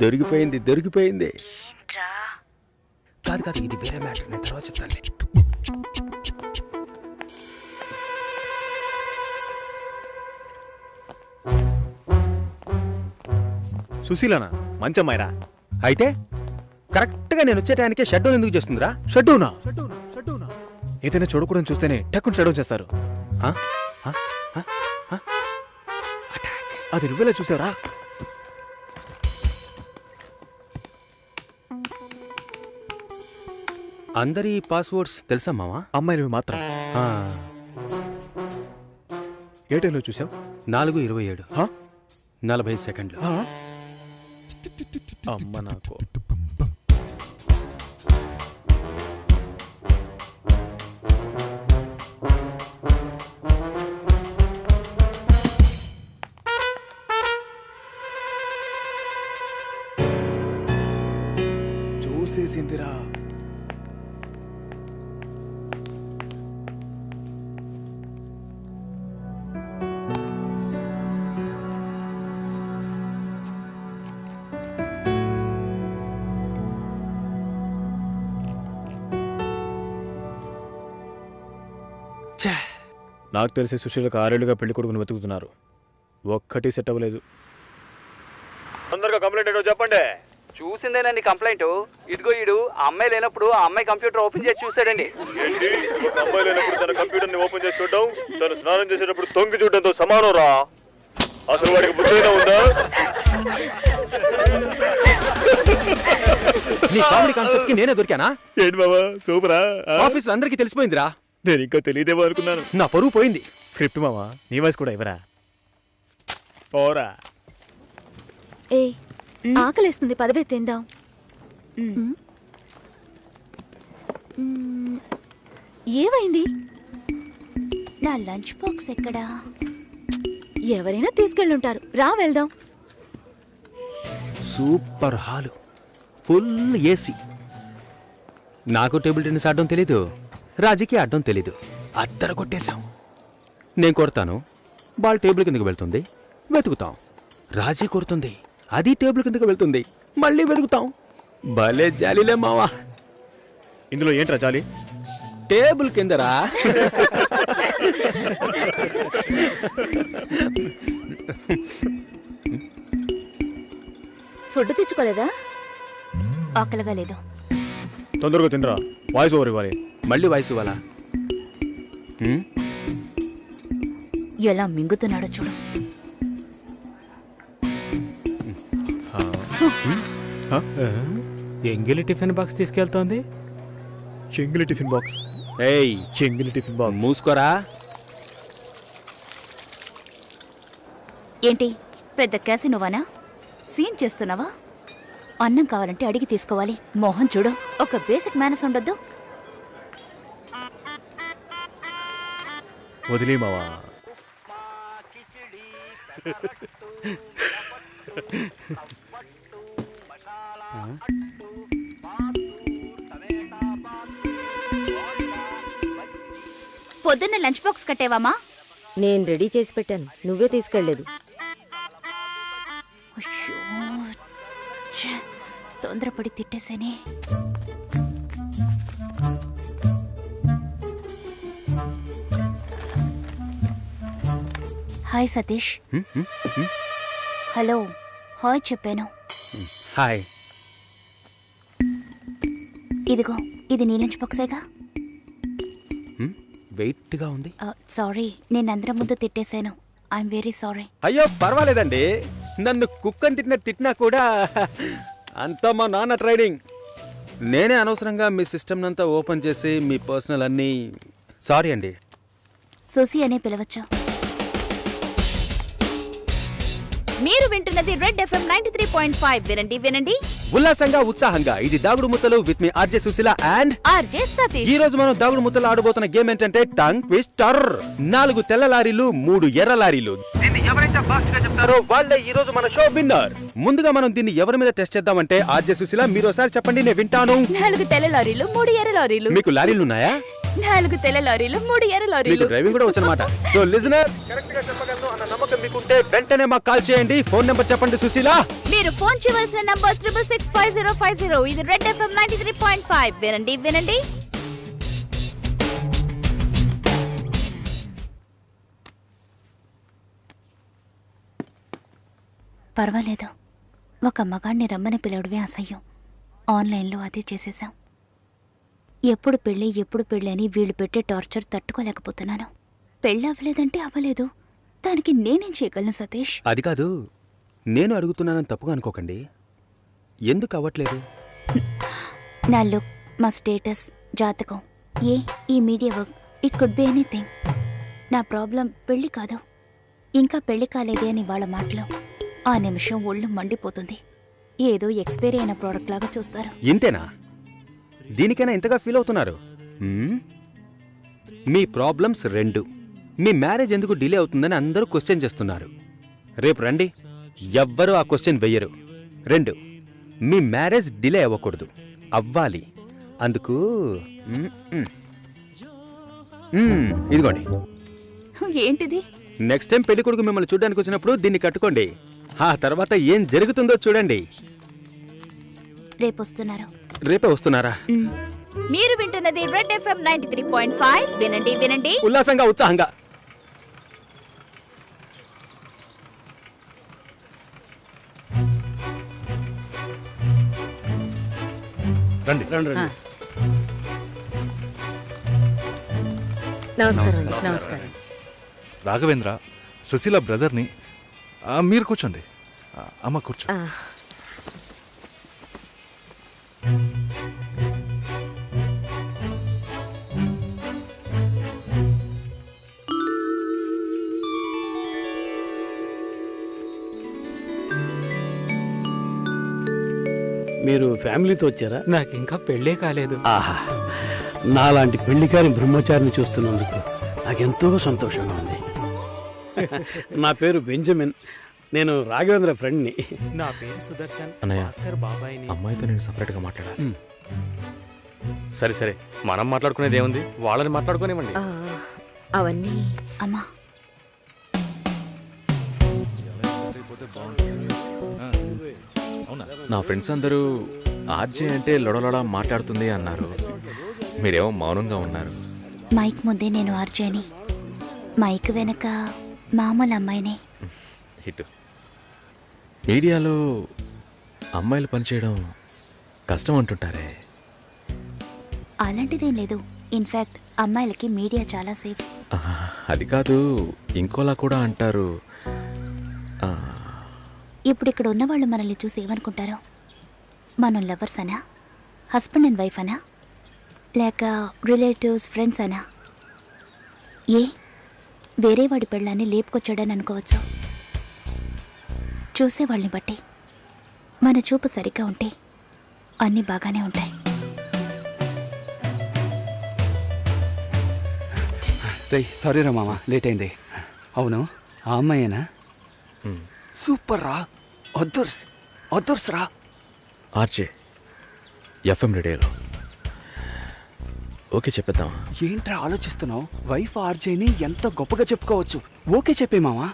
దొరికిపోయింది దొరికిపోయింది. కాదు కాదు, ఇది వేరే మ్యాటర్, నేను తర్వాత చెప్తానులే. సుశీలనా? మంచమ్మాయిరా. అయితే కరెక్ట్గా నేను వచ్చే టైంకే షట్ డౌన్ ఎందుకు చేస్తుందిరా? షడ్డౌనా? ఏదైనా చూడకూడదు చూస్తేనే టక్కుని షడ్డౌన్ చేస్తారు. అది నువ్వెలా చూసావరా? అందరి పాస్వర్డ్స్ తెలుసా మావా? అమ్మాయిలు మాత్రం. ఏ టైంలో చూసావు? 4:27 40 సెకండ్లు. అమ్మ నాకు. చూసేసిందిరా. నాకు తెలిసి సుశీలకు 6 ఏళ్లుగా పెళ్లి కొడుకుని వెతుకుతున్నారు. ఒక్కటి సెట్ అవ్వలేదు. తొందరగా కంప్లైంట్ ఏంటో చెప్పండి. చూసిందేనండి కంప్లైంట్. ఇదిగో ఈడు ఆ అమ్మాయి లేనప్పుడు ఆ అమ్మాయి కంప్యూటర్ ఓపెన్ చేసి చూసాడండి. అమ్మాయి లేనప్పుడు తన కంప్యూటర్ ని ఓపెన్ చేసి చూడడం, తను స్నానం చేసేటప్పుడు తొంగి చూడడంతో సమానం రా. అసలు వాడికి బుద్ధైనా ఉందా? నీ కామెడీ కాన్సెప్ట్ కి నేనే దొరికానా? ఏంటి బాబా సూపరా? ఆఫీస్ లో అందరికీ తెలిసిపోయిందిరా. నేను ఇంకా తెలియదేమో అనుకున్నాను. నా పరువు పోయింది. స్క్రిప్ట్ మావా, నీ వాయిస్ కూడా ఇవ్వరా? పోరా. ఏ ఆకలేస్తుంది, పదవే తిందాం. ఏమైంది? నా లంచ్ బాక్స్ ఎక్కడా? ఎవరైనా తీసుకెళ్ళుంటారు, రా వెళ్దాం. Super hall, full AC. నాకు టేబుల్ టెన్నిస్ ఆడడం తెలీదు, రాజీకి ఆడడం తెలీదు. అద్దరు కొట్టేశాం. నేను కొడతాను, బాల్ టేబుల్ కిందకి వెళ్తుంది, వెతుకుతాం. రాజీ కొడుతుంది, అది టేబుల్ కిందకి వెళ్తుంది, మళ్ళీ వెతుకుతాం. భలే జాలీలే మావా. ఇందులో ఏంట్రా జాలి? టేబుల్ కిందరా. ఫుడ్ తెచ్చుకోలేదా? ఆకలిగా లేదు. తొందరగా తినరా, వాయిస్ ఓవర్ ఇవ్వాలి. మళ్ళీ వాయిస్ ఇవ్వాలా? ఎలా మింగుతున్నాడో చూడు. ఎంగిలి టిఫిన్ బాక్స్ తీసుకెళ్తోంది. చెంగిలి టిఫిన్ బాక్స్. ఏయ్, చెంగిలి టిఫిన్ బాక్స్. మూసుకోరా. ఏంటి పెద్ద క్యాసినోవానా? సీన్ చేస్తున్నావా? అన్నం కావాలంటే అడిగి తీసుకోవాలి. మోహన్ చూడు, ఒక బేసిక్ మేనస్ ఉండొద్దు. వదిలే మావా. పొద్దున్న లంచ్ బాక్స్ కట్టేవామా? నేను రెడీ చేసి పెట్టాను, నువ్వే తీసుకెళ్లేదు. తొందరపడి తిట్టేసేనే. హాయ్ సతీష్. హలో, హాయ్ చెప్పాను. హాయ్. ఇదిగో, ఇది నీ లంచ్ బాక్సేగా? వెయిట్గా ఉంది. సారీ, నేను అందరం ముందు తిట్టేశాను. I'm very sorry. అయ్యో పర్వాలేదండి, నన్ను కుక్కని తిట్టినా కూడా అంతా మా నాన్న ట్రైనింగ్. నేనే అనవసరంగా మీ సిస్టమ్ అంతా ఓపెన్ చేసి మీ పర్సనల్ అన్నీ. సారీ అండి. సుసి అనే పిలవచ్చు. మీరు వింటున్నది రెడ్ ఎఫ్ఎం 93.5. వినండి వినండి ఉల్లాసంగా ఉత్సాహంగా. ఇది దాగుడు ముత్తలు విత్ మీ RJ Sushila and RJ Satish. ఈ రోజు మనం దాగుడు ముత్తలు ఆడబోతున్న గేమ్ ఏంటంటే టంగ్ ట్విస్టర్. 4 తెల్ల లారీలు, 3 ఎర్ర లారీలు. దీన్ని ఎవరైతే ఫాస్ట్ గా చెప్తారో వాళ్ళే ఈ రోజు మన షో విన్నర్. ముందుగా మనం దీన్ని ఎవరి మీద టెస్ట్ చేద్దామంటే ఆర్జే సుశీల మీరు ఒకసారి చెప్పండి, నేను వింటాను. 4 తెల్ల లారీలు, 3 ఎర్ర లారీలు. మీకు లారీలు ఉన్నాయా? 4 తెల్ల లారీలు 3 ఎర్ర మీకు లారీలు. డ్రైవింగ్ కూడా వచ్చనమాట. సో లిజనర్, కరెక్ట్ గా చెప్పగలను అన్న నమ్మకం మీకుంటే వెంటనే మాకు కాల్ చేయండి. ఫోన్ నెంబర్ చెప్పండి సుశీల. మీరు ఫోన్ చేయవలసిన నంబర్ 6665050. ఇది రెడ్ ఎఫ్ఎం 93.5. వినండి వినండి. పర్వాలేదు, ఒక మగాణ్ణి రమ్మని పిలవడమే అసహ్యం. ఆన్లైన్లో అది చేసేశాం. ఎప్పుడు పెళ్ళి అని వీళ్ళు పెట్టే టార్చర్ తట్టుకోలేకపోతున్నాను. పెళ్ళి అవ్వలేదంటే అవ్వలేదు, దానికి నేనేం చేయగలను సతీష్? అది కాదు, నేను అడుగుతున్నానని తప్పుగా అనుకోకండి. ఎందుకు అవ్వట్లేదు? నా లుక్, మా స్టేటస్, జాతకం, ఈ media work, it could be anything. నా ప్రాబ్లం పెళ్లి కాదు, ఇంకా పెళ్లి కాలేదే అని వాళ్ళ మాటలు. ఆ నిమిషం ఒళ్ళు మండిపోతుంది. ఏదో ఎక్స్పైరీ అయిన ప్రోడక్ట్ లాగా చూస్తారు. ఇంతేనా? దీనికైనా ఇంతగా ఫీల్ అవుతున్నారు? మీ ప్రాబ్లమ్స్ 2. మీ మ్యారేజ్ ఎందుకు డిలే అవుతుందని అందరూ క్వశ్చన్ చేస్తున్నారు. రేపు రండి, ఎవ్వరూ ఆ క్వశ్చన్ వెయ్యరు. 2, మీ మ్యారేజ్ డిలే అవ్వకూడదు, అవ్వాలి. అందుకు ఇదిగోండి. ఏంటిది? నెక్స్ట్ టైం పెళ్లి కొడుకు మిమ్మల్ని చూడడానికి వచ్చినప్పుడు దీన్ని కట్టుకోండి. ఆ తర్వాత ఏం జరుగుతుందో చూడండి. రేపొస్తున్నారు. రేపే వస్తున్నారా? మీరు వింటున్నది రెడ్ ఎఫ్ఎం 93.5. వినండి వినండి. ఉల్లాసంగా, ఉత్సాహంగా. రండి. నమస్కారం. రాఘవేంద్ర, సుశీల బ్రదర్ని. మీరు కూర్చోండి. అమ్మ కూర్చో. మీరు ఫ్యామిలీతో వచ్చారా? నాకు ఇంకా పెళ్ళే కాలేదు. ఆహా, నాలాంటి పెళ్లికారి బ్రహ్మచారిని చూస్తున్నందుకు నాకెంతో సంతోషంగా ఉంది. నా పేరు బెంజమిన్, నేను రాఘవేంద్ర ఫ్రెండ్ని. నా పేరు సుదర్శన్. అన్నయ్య, భాస్కర్ బాబాయ్ని. అమ్మాయితో నేను సపరేట్గా మాట్లాడాలి. సరే సరే, మనం మాట్లాడుకునేది ఏముంది, వాళ్ళని మాట్లాడుకోనివ్వండి. అవన్నీ అమ్మా, నా ఫ్రెండ్స్ అందరూ ఆర్జే అంటే లొడలొడ మాట్లాడుతుంది అన్నారు. మీరేమో మౌనంగా ఉన్నారు. మైక్ ముందే నేను ఆర్జేని, మైక్ వెనక మామూలు అమ్మాయిని. హిట్. మీడియాలో అమ్మాయిలు పనిచేయడం కష్టం అంటుంటారే. అలాంటిదేం లేదు. ఇన్ఫ్యాక్ట్ అమ్మాయిలకి మీడియా చాలా సేఫ్. అది కాదు, ఇంకోలా కూడా అంటారు. ఇప్పుడు ఇక్కడ ఉన్నవాళ్ళు మనల్ని చూసి ఏమనుకుంటారో? మనం లవర్స్ అనా, హస్బెండ్ అండ్ వైఫ్ అనా, లేక రిలేటివ్స్, ఫ్రెండ్స్ అనా? వేరే వాడి పెళ్ళాన్ని లేపుకొచ్చాడని అనుకోవచ్చు. చూసేవాళ్ళని బట్టి మన చూపు సరిగ్గా ఉంటే అన్నీ బాగానే ఉంటాయి. సారీ రా మామ, లేట్ అయింది. అవును, ఆ అమ్మాయేనా? సూపర్ రా, అదర్స్ రా. ఆర్జే ఎఫ్ఎం రేడియోలో ఓకే చెప్పేద్దాం. ఏంట్రా ఆలోచిస్తున్నావు? వైఫ్ ఆర్జేని ఎంత గొప్పగా చెప్పుకోవచ్చు. ఓకే చెప్పే మామా.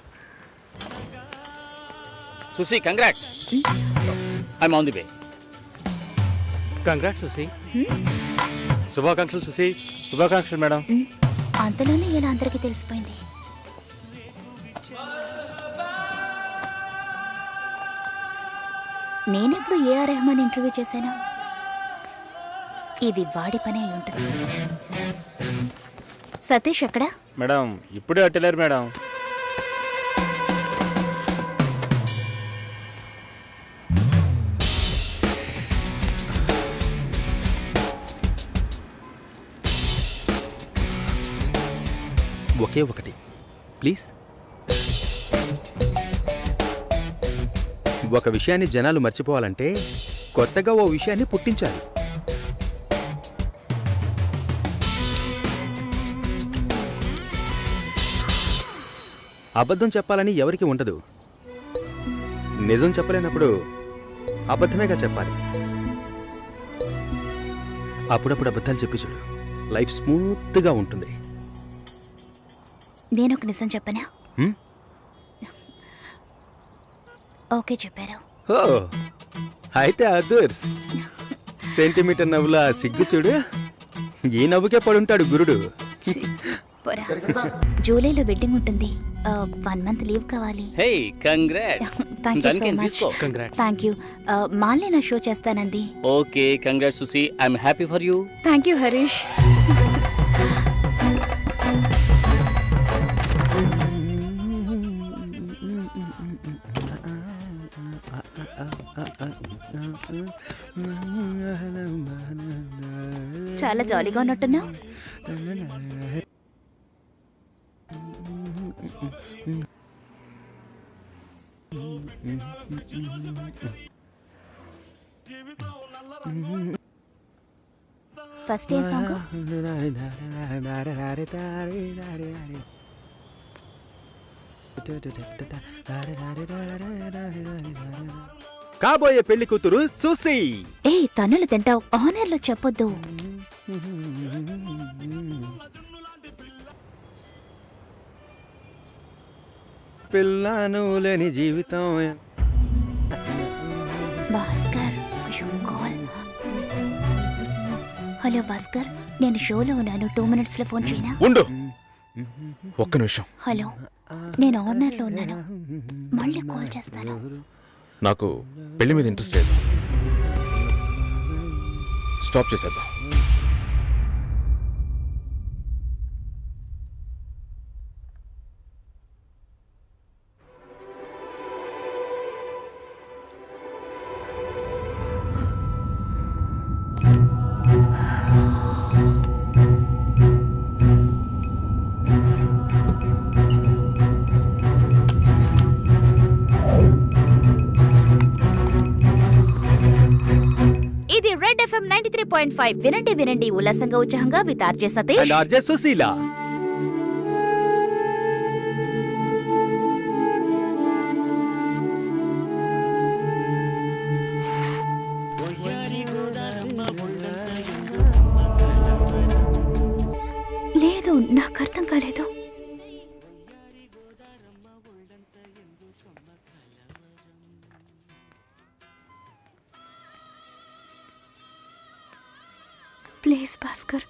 Susi, congrats. I'm on the way. Congrats Susi. శుభాకాంక్షలు సుశీ. శుభాకాంక్షలు మేడం. అంతలోనే ఇలా అందరికీ తెలిసిపోయింది. నేనెప్పుడు ఏఆర్ రెహమాన్ ఇంటర్వ్యూ చేశాను? ఇది వాడి పని అయి ఉంటుంది. సతీష్ ఎక్కడా? మేడం ఇప్పుడే అట్టలేరు మేడం. ఒకే ఒకటి ప్లీజ్. ఒక విషయాన్ని జనాలు మర్చిపోవాలంటే కొత్తగా ఓ విషయాన్ని పుట్టించాలి. అబద్ధం చెప్పాలని ఎవరికి ఉండదు. నిజం చెప్పలేనప్పుడు అబద్ధమేగా చెప్పాలి. అప్పుడప్పుడు అబద్ధాలు చెప్పి చూడు, లైఫ్ స్మూత్గా ఉంటుంది. నేను ఒక నిజం చెప్పనా? హ్మ్? ఓకే చెప్పారు. ఓ అయితే అదర్స్ సెంటీమీటర్ నవ్వుల సిగ్గు చూడు. ఈ నవ్వుకే పడుంటాడు గురుడు. పోరా. జూలైలో వెడ్డింగ్ ఉంటుంది. 1 month లీవ్ కావాలి. Hey congrats. Thank you so much. తీసుకో. Thank you. మాల్ని నా షో చేస్తానంది. Okay congrats Susi, I'm happy for you. Thank you Harish. చాలా జాలీగా ఉన్నట్టున్నావు. ఫస్ట్ ఏ సాంగ్? కాబోయే పెళ్లి కూతురు సుసి. ఏ తన్నులు తింటావు, ఆనర్లో చెప్పొద్దు. పిల్లను లేని జీవితం. భాస్కర్, కాల్. హలో భాస్కర్, నేను షోలో ఉన్నాను. 2 minutes లో ఫోన్ చేయనా? ఉండు ఒక్క నిమిషం. హలో, నేను ఆనర్లో ఉన్నాను. మళ్ళీ కాల్ చేస్తాను. నాకు పెళ్లి మీద ఇంట్రెస్ట్ లేదు. స్టాప్ చేసేద్దాం. ఇది రెడ్ ఎఫ్ఎం 93.5. వినండి వినండి ఉల్లాసంగా ఉత్సాహంగా with RJ Satish and RJ Sushila. లేదు, నాకు అర్థం కాలేదు. ప్లీజ్ భాస్కర్.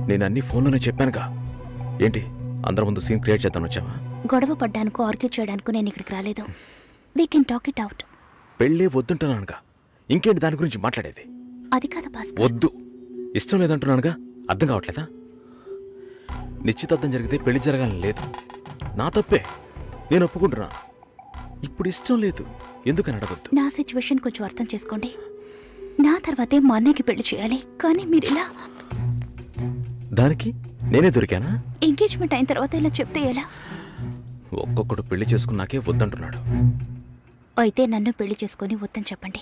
నేను అన్ని ఫోన్లోనే చెప్పానుగా. ఏంటి అందరి ముందు సీన్ క్రియేట్ చేద్దాం వచ్చావా? గొడవ పడ్డానుకో, ఆర్గ్యూ చేయడానికో నేను ఇక్కడికి రాలేదు. We can talk it out. పెళ్ళే వద్దుంటున్నానుగా, ఇంకేంటి దాని గురించి మాట్లాడేది? అది కాదు భాస్కర్. వద్దు, ఇష్టం లేదంటున్నానుగా. అర్థం కావట్లేదా? నిశ్చితార్థం జరిగితే పెళ్లి జరగాలని లేదు. నా తప్పే, నేను ఒప్పుకుంటున్నాను. ఇప్పుడు ఇష్టం లేదు, ఎందుకని అడగొద్దు. నా సిచ్యువేషన్ కొంచెం అర్థం చేసుకోండి. నా తర్వాతే మా అన్నయ్యకి పెళ్లి చేయాలి, కానీ మీరు ఇలా. దానికి నేనే దొరికానా? ఎంగేజ్మెంట్ అయిన తర్వాత ఇలా చెప్తే ఎలా? ఒక్కొక్కడు పెళ్లి చేసుకున్నాకే వద్దంటున్నాడు. అయితే నన్ను పెళ్లి చేసుకొని వద్దని చెప్పండి.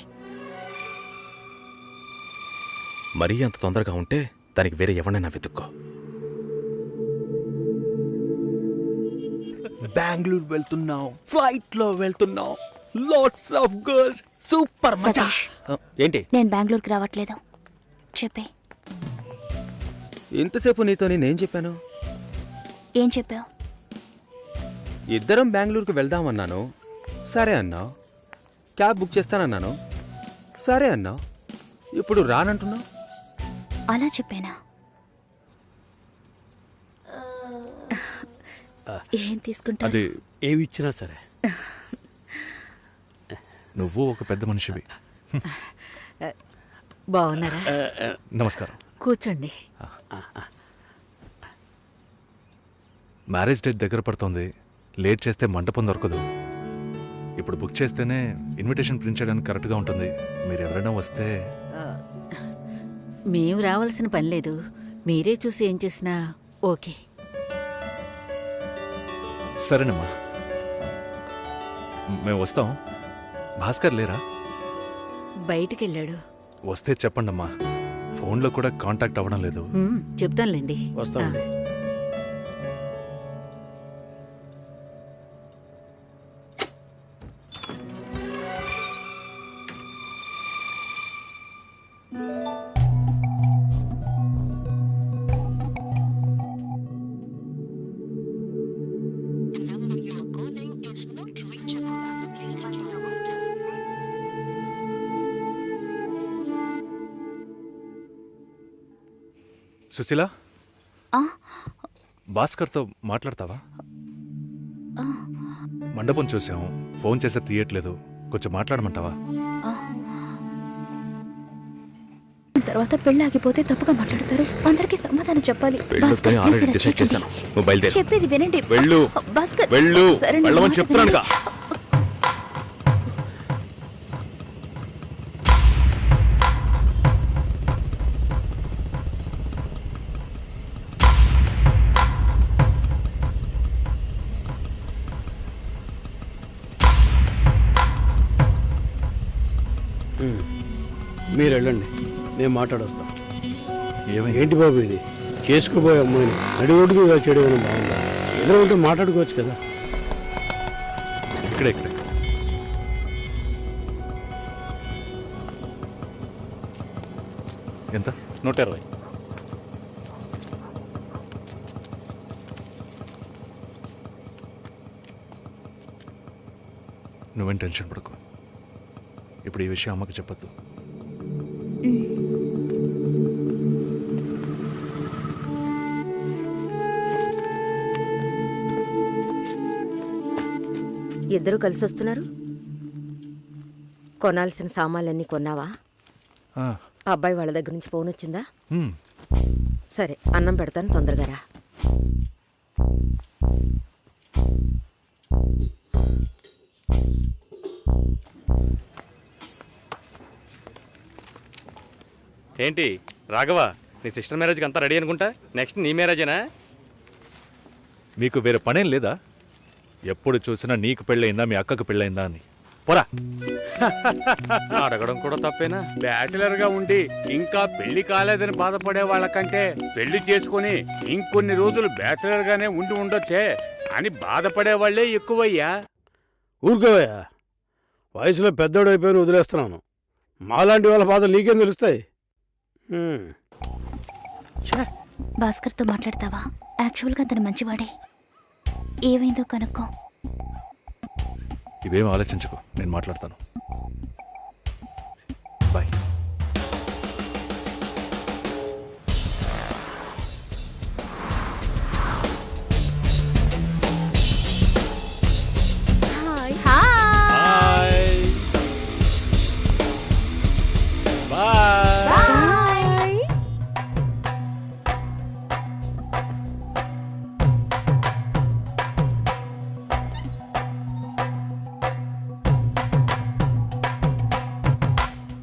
మరీ అంత తొందరగా ఉంటే దానికి వేరే ఎవరినైనా వెతుక్కో. బెంగళూరు వెళ్తున్నాం, ఫ్లైట్ లో వెళ్తున్నాం, లాట్స్ ఆఫ్ గర్ల్స్, సూపర్ మచా. సతీష్. ఏంటి? నేను బెంగళూరుకి రావట్లేదు. చెప్పే. ఇంతసేపు నీతో నేనేం చెప్పాను? ఏం చెప్పావు? ఇద్దరం బెంగళూరుకు వెళ్దామన్నాను, సరే అన్నావు. క్యాబ్ బుక్ చేస్తానన్నాను, సరే అన్నావు. ఇప్పుడు రానంటున్నావు. అలా చెప్పానా? ఏం తీసుకుంటా? అది ఏమి ఇచ్చినా సరే. నువ్వు ఒక పెద్ద మనిషివి. బాగున్నారా? నమస్కారం. కూర్చోండి. మ్యారేజ్ డేట్ దగ్గర పడుతోంది. లేట్ చేస్తే మంటపం దొరకదు. ఇప్పుడు బుక్ చేస్తేనే ఇన్విటేషన్ ప్రింట్ చేయడానికి కరెక్ట్గా ఉంటుంది. మీరు ఎవరైనా వస్తే. మేము రావాల్సిన పని లేదు, మీరే చూసి ఏం చేసినా ఓకే. బయటికెళ్ళాడు. వస్తే చెప్పండమ్మా. ఫోన్లో కూడా కాంటాక్ట్ అవ్వడం లేదు. చెప్తానులేండి. వస్తామండి. సుశీల, ఆ, భాస్కర్తో మాట్లాడతావా? మండపం చూసాం, ఫోన్ చేస్తే తీయట్లేదు. కొంచెం మాట్లాడమంటావా? తర్వాత పెళ్ళి ఆగిపోతే తప్పుగా మాట్లాడతారు. అందరికీ సమాధానం చెప్పాలి. భాస్కర్, ఆల్రెడీ please ఇలా డిసైడ్ చేయకండి. చేశాను. నువ్వు బయలుదేరు. చెప్పేది వినండి. వెళ్ళు. భాస్కర్, వెళ్ళు. సరే, నా వెళ్ళమని మాట చెప్తున్నానుగా. వినండి. మీరు వెళ్ళండి, నేను మాట్లాడొస్తాను. ఏమైంది? ఏంటి బాబు ఇది? చేసుకోబోయే అమ్మాయిని నడి ఒడ్డుకు చేయడం ఏమైనా బాగుందా? ఎదురు ఉంటే మాట్లాడుకోవచ్చు కదా. ఇక్కడే ఇక్కడే. ఎంత? 120. నువ్వేం టెన్షన్ పడకు. ఇప్పుడు ఈ విషయం అమ్మకి చెప్పొద్దు. ఇద్దరు కలిసి వస్తున్నారు. కొనాల్సిన సామాన్లన్నీ కొన్నావా? ఆ, అబ్బాయి వాళ్ళ దగ్గర నుంచి ఫోన్ వచ్చిందా? హ్మ్. సరే, అన్నం పెడతాను, తొందరగా రా. ఏంటి రాఘవ, నీ సిస్టర్ మ్యారేజ్కి అంతా రెడీ అనుకుంటా. నెక్స్ట్ నీ మ్యారేజేనా? మీకు వేరే పనేం లేదా? ఎప్పుడు చూసినా నీకు పెళ్ళయిందా, మీ అక్కకు పెళ్ళయిందా అని. పోరా. అడగడం కూడా తప్పేనా? బ్యాచిలర్ గా ఉండి ఇంకా పెళ్లి కాలేదని బాధపడే వాళ్ళకంటే పెళ్లి చేసుకుని ఇంకొన్ని రోజులు బ్యాచిలర్ గానే ఉండి ఉండొచ్చే అని బాధపడే వాళ్ళే ఎక్కువయ్యా. ఊరుకోవయ్యా, వయసులో పెద్దోడు అయిపోయి వదిలేస్తున్నాను. మాలాంటి వాళ్ళ బాధలు నీకేం తెలుస్తాయి? భాస్కర్తో మాట్లాడతావా? యాక్చువల్గా అతను మంచివాడే. ఏమైందో కనుక్కో. ఇవేం ఆలోచించకు, నేను మాట్లాడతాను. బాయ్.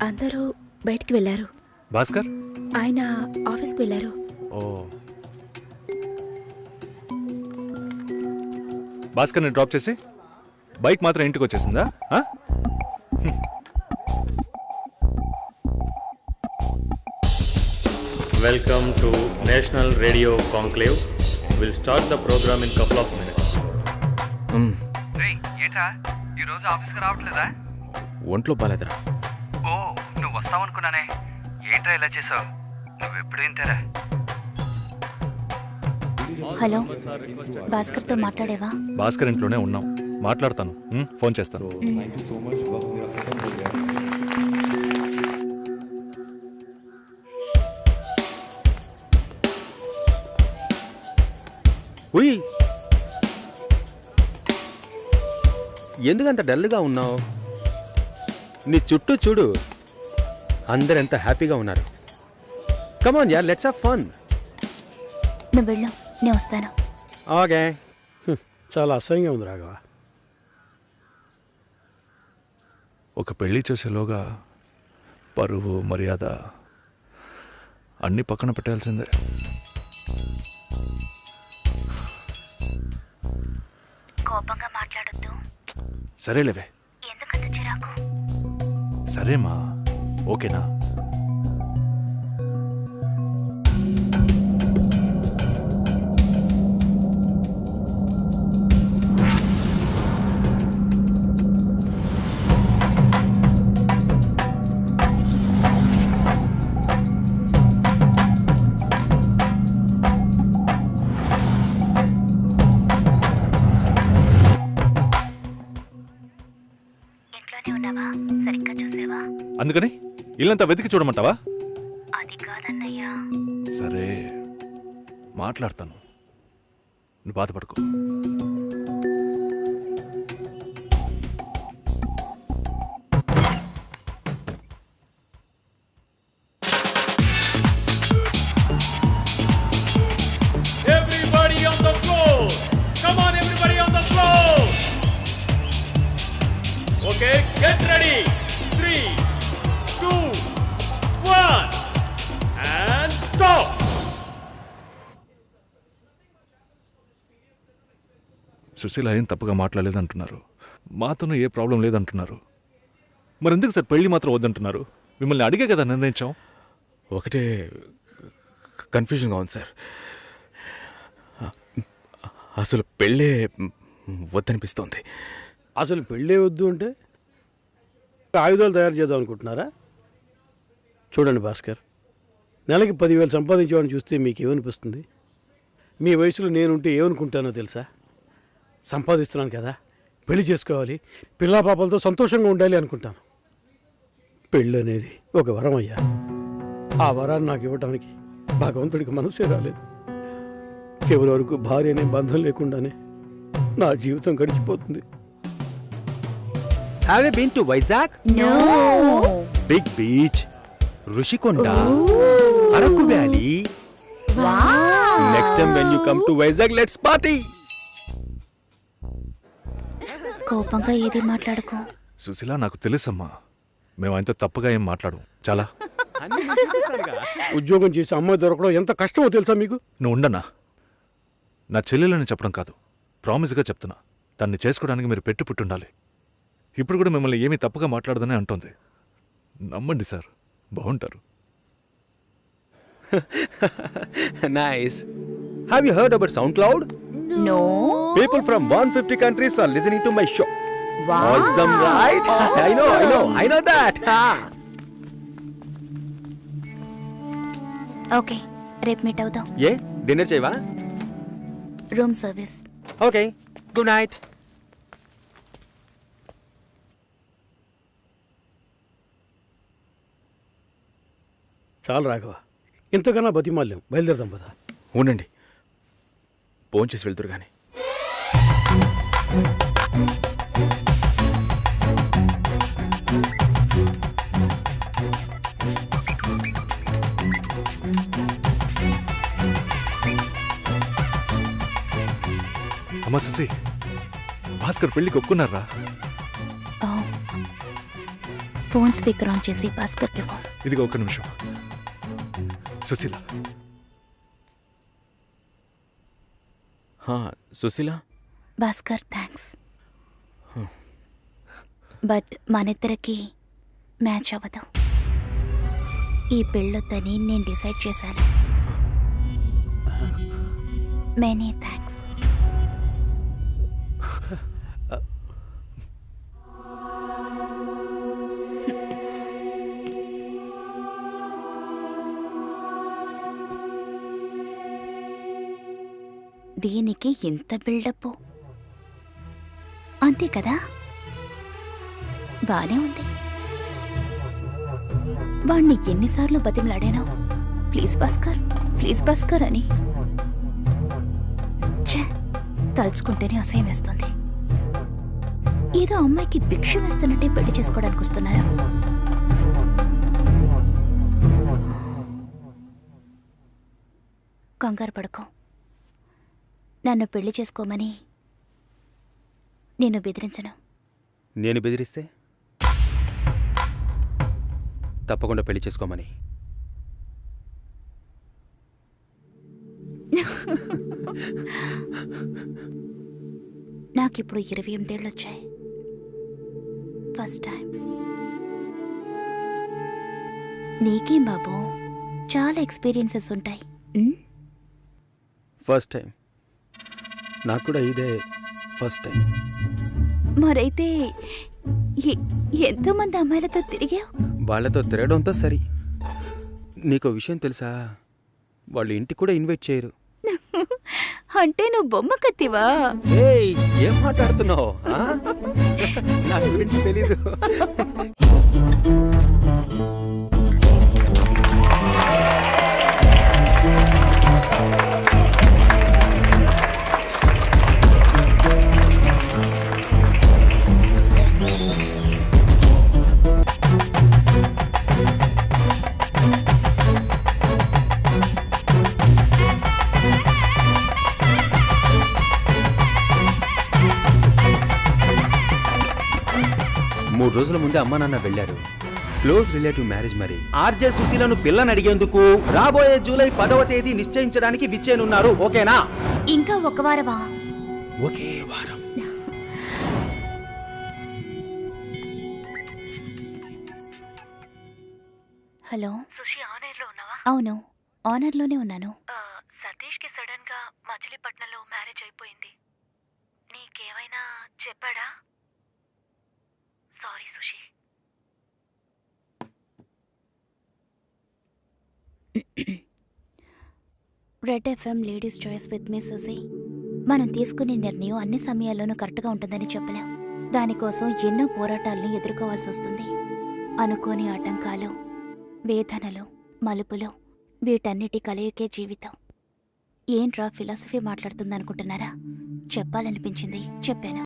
అందరూ బయటికి వెళ్ళారు. భాస్కర్? ఆయన ఆఫీస్కి వెళ్ళారు. ఓ, భాస్కర్ని డ్రాప్ చేసి బైక్ మాత్రం ఇంటికి వచ్చేసిందా? ఆ? Welcome to national radio conclave. Will start the programme in couple of minutes. ఏంట్రా ఈరోజు ఆఫీస్కి రావట్లేదా? ఒంట్లో బాలేదురా. ఓ, నువ్వు వస్తావనుకున్నానే. ఏంట్రా ఇలా చేసావు? నువ్వు ఎప్పుడు ఇంతేరా? హలో, భాస్కర్తో మాట్లాడేవా? భాస్కర్ ఇంట్లోనే ఉన్నాం, మాట్లాడతాను. ఫోన్ చేస్తాను. ఉయ్, ఎందుకంత డల్గా ఉన్నావు? నీ చుట్టూ చూడు, అందరెంత హ్యాపీగా ఉన్నారు. కమాన్ యార్, లెట్స్ హావ్ ఫన్. నువ్వు వెళ్ళు, నేను వస్తాను. ఓకే. చాలా అసహ్యంగా ఉంది రాఘవ. ఒక పెళ్లి చేసేలోగా పరువు, మర్యాద అన్నీ పక్కన పెట్టాల్సిందే. కోపంగా మాట్లాడొద్దు. సరేలేవే. ఎందుకంత చిరాకు? సరేమా, ఓకేనా? ఇంట్లోనే ఉన్నావా? సరిగ్గా చూసావా? అందుకని ఇల్లంతా వెతికి చూడమంటావా? అది కాదన్నయ్యా. సరే, మాట్లాడతాను. నువ్వు బాధపడుకో. Everybody on the floor! Come on, everybody on the floor! Okay, get ready! 3, 2, 1, and stop! Susheela ఏం తప్పుగా మాట్లాడలేదంటున్నారు. మాతోనూ ఏ ప్రాబ్లం లేదంటున్నారు. మరెందుకు సార్ పెళ్లి మాత్రం వద్దంటున్నారు? మిమ్మల్ని అడిగే కదా నిర్ణయించాం. ఒకటే కన్ఫ్యూజన్గా ఉంది సార్. అసలు పెళ్ళే వద్దనిపిస్తోంది. అసలు పెళ్ళే వద్దు అంటే ఆయుధాలు తయారు చేద్దాం అనుకుంటున్నారా? చూడండి భాస్కర్, నెలకి 10,000 సంపాదించేవాడిని చూస్తే మీకు ఏమనిపిస్తుంది? మీ వయసులో నేనుంటే ఏమనుకుంటానో తెలుసా? సంపాదిస్తున్నాను కదా, పెళ్లి చేసుకోవాలి, పిల్లా పాపలతో సంతోషంగా ఉండాలి అనుకుంటాను. పెళ్ళి అనేది ఒక వరం అయ్యా. ఆ వరాన్ని నాకు ఇవ్వడానికి భగవంతుడికి మనసే రాలేదు. చివరి వరకు భార్య అనే బంధం లేకుండానే నా జీవితం గడిచిపోతుంది. Have you been to Vizag? No. Big beach, Rushikonda, Araku Valley. Wow. Next time when you come to Vizag, let's party. కోపంగా ఏది మాట్లాడుకో. సుశీల, నాకు తెలుసమ్మా, మేము ఆయనతో తప్పుగా ఏం మాట్లాడు. చాలా ఉద్యోగం చేసి అమ్మాయి దొరకడం ఎంత కష్టమో తెలుసా మీకు? నువ్వు ఉండనా? నా చెల్లెలని చెప్పడం కాదు, ప్రామిస్గా చెప్తున్నా. తన్ని చేసుకోవడానికి మీరు పుట్టుండాలి. ఇప్పుడు కూడా మిమ్మల్ని ఏమీ తప్పుగా మాట్లాడదని అంటోంది. నమ్మండి సార్, బాగుంటారు. Nice. Have you heard about SoundCloud? No. People from 150 countries are listening to my show. Wow. Awesome, right? I know that. Ha. Okay, రేపు మీట్ అవుదాం. ఏ డిన్నర్ చేయవా? Room service. Okay, good night. చాలు రాఘవ, ఇంతకన్నా బతిమాల్యం. బయలుదేరదాం పదా. ఉండండి, భోంచేసి వెళ్తురు కానీ. అమ్మా సుశీ, భాస్కర్ పెళ్లికి ఒప్పుకున్నారా? ఫోన్ స్పీకర్ ఆన్ చేసి భాస్కర్కి ఫోన్. ఇదిగో ఒక్క నిమిషం. సుశీల, సుశీల. భాస్కర్, థ్యాంక్స్. బట్ మనిద్దరికి మ్యాచ్ అవ్వదు. ఈ పెళ్ళొద్దని నేను డిసైడ్ చేశాను. Many thanks. దీనికి ఎంత బిల్డప్, అంతే కదా? బానే ఉంది. వాణ్ణి ఎన్నిసార్లు బతిమలాడాను, ప్లీజ్ భాస్కర్, ప్లీజ్ భాస్కర్ అని. ఛే, తలుచుకుంటేనే అసహ్యం వేస్తుంది. ఏదో అమ్మాయికి భిక్ష వేస్తున్నట్టే పెళ్లి చేసుకోవడానికి వస్తున్నారు. కంగారు పడుకో. నన్ను పెళ్లి చేసుకోమని నేను బెదిరించను. నేను బెదిరిస్తే తప్పకుండా పెళ్లి చేసుకోమని. నాకిప్పుడు 28 ఏళ్ళు వచ్చాయి. ఫస్ట్ టైం నీకేం బాబు, చాలా ఎక్స్పీరియన్సెస్ ఉంటాయి. ఉమ్? First time. నాకు కూడా ఇదే ఫస్ట్ టైం. మరైతే ఎంతోమంది అమ్మాయిలతో తిరిగావు? వాళ్ళతో తిరగడంతో సరి. నీకో విషయం తెలుసా, వాళ్ళు ఇంటికి కూడా ఇన్వైట్ చేయరు. అంటే నువ్వు బొమ్మ కత్తివా? ఏయ్, ఏం మాట్లాడుతున్నావు? నా గురించి తెలీదు. మూడు రోజుల ముందే అమ్మా నాన్న వెళ్ళారు. క్లోజ్ రిలేటివ్ మ్యారేజ్ మరి. ఆర్జే సుశీలను పిల్లని అడిగేందుకు రాబోయే జూలై 10వ తేదీ నిశ్చయించడానికి విచ్చేనున్నారు. ఓకేనా? ఇంకా ఒక వారమా? ఒకే వారం. హలో, సుషి ఆనర్లో ఉన్నావా? అవును, ఆనర్లోనే ఉన్నాను. సతీష్కి సడన్ గా మచిలీపట్నంలో మ్యారేజ్ అయిపోయింది. నీకేమైనా చెప్పాడా? Sorry Sushi. Red FM ladies choice with me Susi. మనం తీసుకునే నిర్ణయం అన్ని సమయాల్లోనూ కరెక్ట్గా ఉంటుందని చెప్పలేం. దానికోసం ఎన్నో పోరాటాలను ఎదుర్కోవాల్సి వస్తుంది. అనుకోని ఆటంకాలు, వేదనలు, మలుపులు, వీటన్నిటి కలయికే జీవితం. ఏంట్రా ఫిలాసఫీ మాట్లాడుతుందనుకుంటున్నారా? చెప్పాలనిపించింది, చెప్పాను.